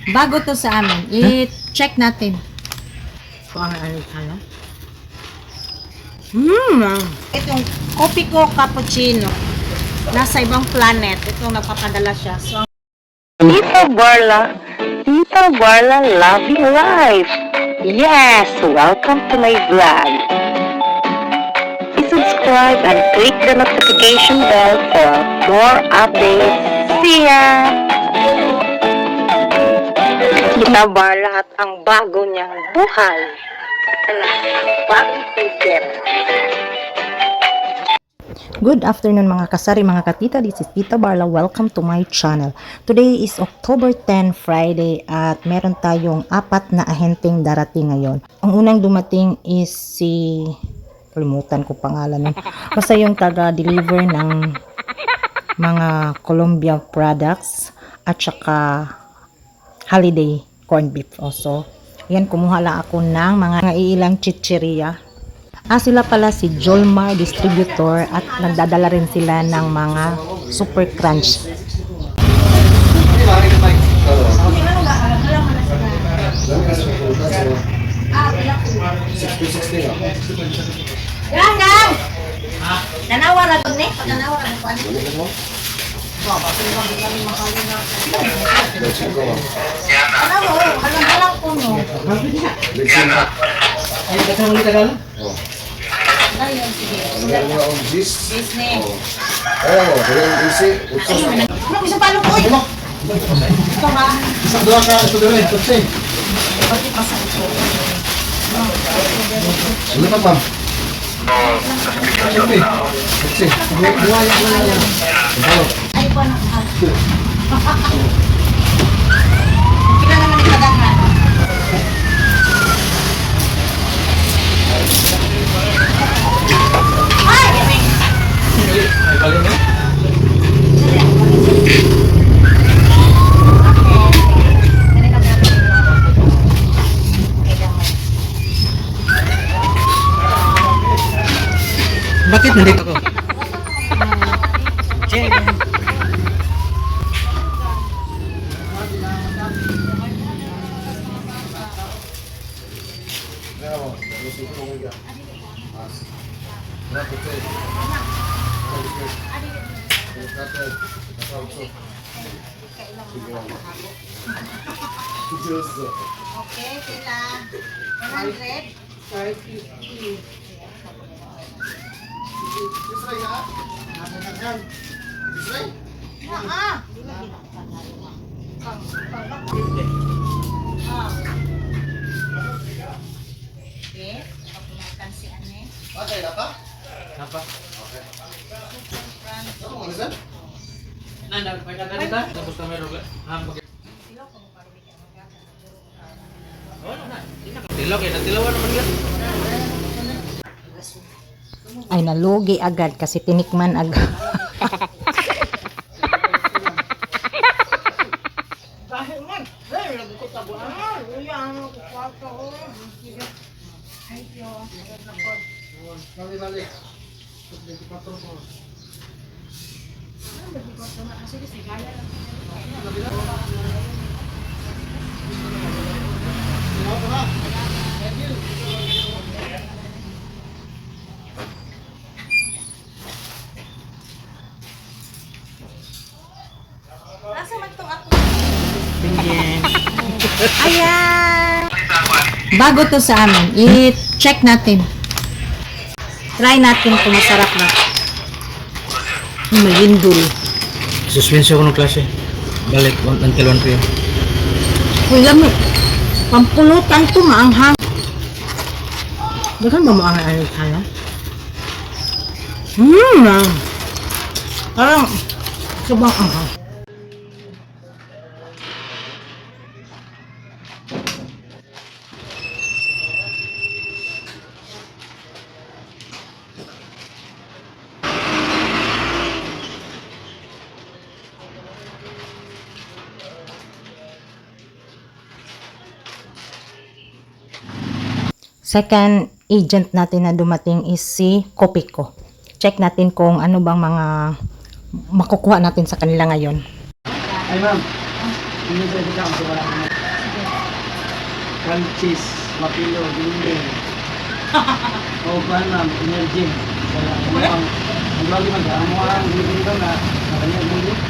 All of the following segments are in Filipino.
Bago to sa amin. I-check natin. Kung ano kala. Itong kopi ko cappuccino. Nasa ibang planet. Itong nagpapadala siya. So, Tita Barla Loving Life. Yes, welcome to my vlog. Please subscribe and click the notification bell for more updates. See ya! Tita Barla at ang bago niyang buhay. Bagong ticket. Good afternoon mga kasari, mga katita. This is Tita Barla. Welcome to my channel. Today is October 10, Friday, at meron tayong 4 na ahenteng darating ngayon. Ang unang dumating is si... kalimutan ko pangalan nun. Basta yung taga-deliver ng mga Colombia products at saka holiday corned beef also. Yan, kumuha lang ako ng mga ilang chicheria. Sila pala si Jolmar Distributor at nagdadala rin sila ng mga Super Crunch. Gang! Nanawa na doon eh. Nanawa na doon. Halang po no. Ay, katang ulit tagal? Ayun, sige. Disney. Ano gusto palo ko? Ito ba? Isang dua ka, ito doon rin, tutsi. Pati pa sa ito. Ano pa, ma'am? Tutsi. Tutsi. Dua yan. Ay po na. Kailan naman ikadahan? Ay, balik na. Bakit nandito ako? Okay, sila. 100. Okay, papunakan si Ane. Apa? Tapos kami roga. Tilaw kaya natilawan naman yan. Ay, nalugi agad kasi tinikman agad. Dahil man, lagu ko tabuan. Ano ko kwarta ko. Ay, Diyos. Dali. 24 po. Sige, gaya lang. Nasa man itong ako? Ayan! Bago to sa amin. I-check natin. Try natin kung masarap na. Malindol. Suspense ako ng klase. Balik, until 1 p.m. Uy, lami. Pampulutan to, maanghang. Dagan ba maanghang ang kala? Parang sobrang anghang. Second agent natin na dumating is si Kopiko. Check natin kung ano bang mga makukuha natin sa kanila ngayon. Ay, ma'am. Hindi sa ikaw. Francis, Mapilo, Dinding. O ba na, energy. Ang lagi mag-amo ang Dinding daw na nakanya Dinding.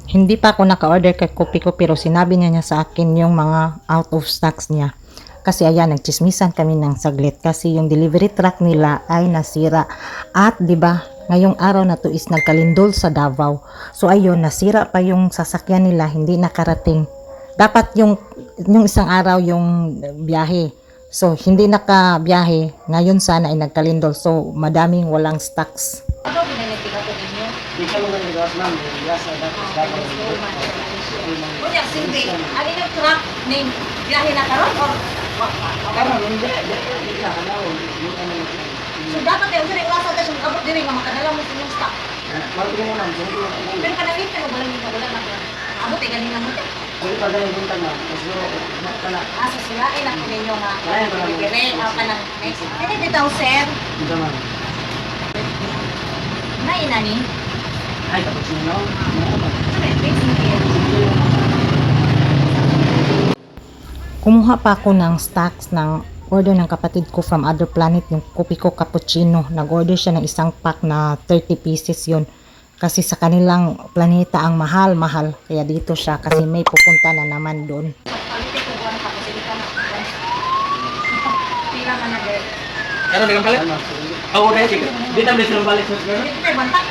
Hindi pa ako naka-order kay Kopi ko pero sinabi niya sa akin yung mga out of stocks niya. Kasi ayan, nagchismisan kami ng saglit kasi yung delivery truck nila ay nasira. At 'di ba, ngayong araw na to is nagkalindol sa Davao. So ayun, nasira pa yung sasakyan nila, hindi nakarating. Dapat yung isang araw yung biyahe. So hindi nakabiyahe, ngayon sana ay nagkalindol. So madaming walang stocks. Di ka lugar ng gas lang, yasa dapat. Kunya, silbi, ano yung truck name? Biyahe na karon or Karon hindi ka hanaw, hindi ka na. so dapat yung sila iwasa tayo sa abot diri nga makadala mo sa inyong stock. Marami mo nang Pero kanawin ka wala ni wala na. Abot ay galing naman. Hindi pa ganun yung tama. Siguro, kana. Asa sirain ako ninyo nga. Ayan, wala mo. Bibire ako ka ng next. Kaya bitaw sir, Hindi naman. na inani. Ay, tapos yun, no? Kumuha pa ako ng stocks ng order ng kapatid ko from Other Planet, yung Kopi ko cappuccino. Nag-order siya ng isang pack na 30 pieces yon. Kasi sa kanilang planeta ang mahal-mahal. Kaya dito siya kasi may pupunta na naman doon. Pila man na girl. Karon dengan balik? Oo, dahil sige. Di tayo bisa balik sa siguro. Dito ay bantak.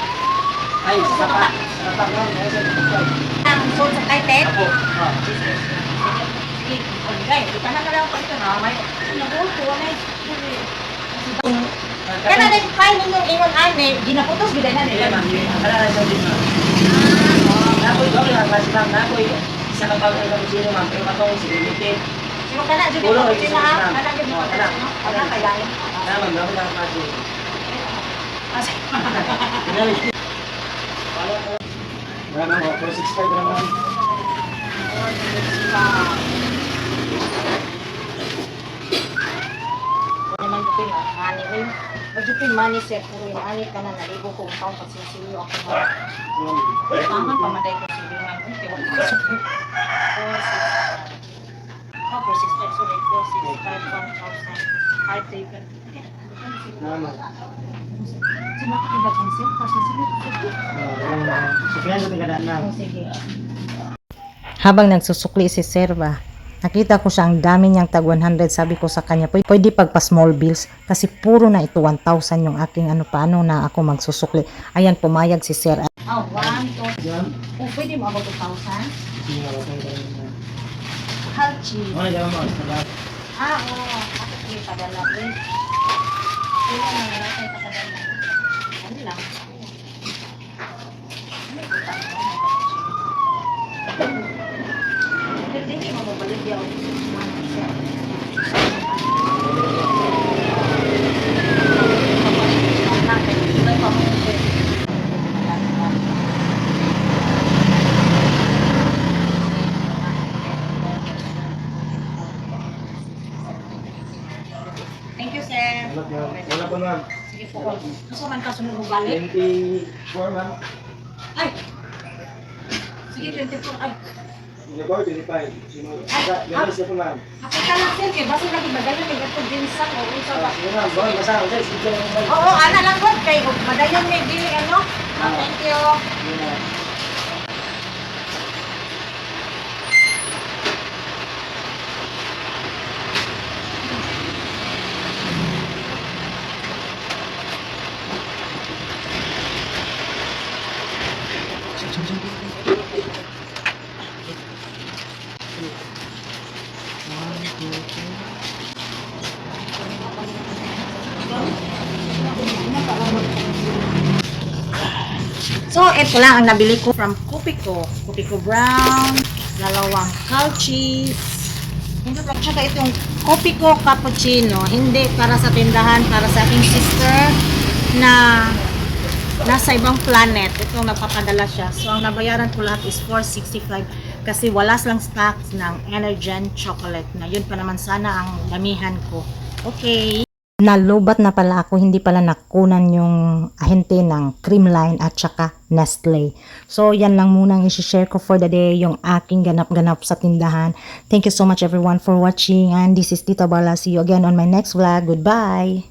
Ay, sapa. Sapa lang. Ang sold sa title. Apo. Sige, okay. Kita na lang pa ito na. May nabulto na eh. Kaya na rin kain ninyong ingon ane, ginaputos biday na Iya, nila. ma'am. Ala na sa dito. Nakoy ko lang klase lang. Nakoy isa ka pag ang sino ma'am. Pero katong si limited. Sino ka na, Judy, Ulo, kapag exercise sila ha? lang. Alam yun, Oo, alam. Wala kailangan. Naman, dapat lang klase. Wala na mo. 465 lang ma'am. Naman ko yung ani rin. Majupin money sir, puro yung ani ka na nalibo kung taong pagsisilyo ako na. Tangan pamaday ko silyo nga. Okay, wala ko silyo. 465. Oh, 465, sorry. 465, 1,000. 5,000. Naman. Sino ka kibat ang sir? Pagsisilyo. Suklihan sa tingkadaan na. Sige. Habang nagsusukli si Serva, nakita ko siya ang dami niyang tag 100. Sabi ko sa kanya, pwede pagpa small bills kasi puro na ito 1,000 yung aking paano na ako magsusukli. Ayan, pumayag si Sir. Oh, 1, 2. Yan. Oh, pwede mo abot 2,000? Sige, okay. Halchi. Ano yung mo? Ah, oo. Bakit yung padala eh? Kailan na nila tayo padala? Ano lang? Ano yung utang mo? Pero hindi mo mabalik yung Thank you, sir. Wala po ma'am. Sige po. Gusto man ka sunod mo balik? 24 ma'am. Ay! Sige, 24. Ay! 24, 25. Ganas na po ma'am. Ako ka lang, sir. Kaya basta lagi madayon may gatong dinsak o isa ba? Sige ma'am, bawal basa ako sir. Sige ma'am. Oo, ana lang po. Kay madayon may dili ano? Thank you. Sige ma'am. So, ito lang ang nabili ko from Kopi ko. Kopi ko brown, dalawang cow cheese. Hindi pa tsaka itong Kopi ko cappuccino. Hindi para sa tindahan, para sa aking sister na nasa ibang planet. Ito nagpapadala siya. So, ang nabayaran ko lahat is 465 kasi wala silang stocks ng Energen chocolate na yun pa naman sana ang damihan ko. Okay. Nalubat na pala ako, hindi pala nakunan yung ahente ng Creamline at saka Nestle. So, yan lang muna ang isi-share ko for the day, yung aking ganap-ganap sa tindahan. Thank you so much everyone for watching, and this is Tita Barla. See you again on my next vlog. Goodbye!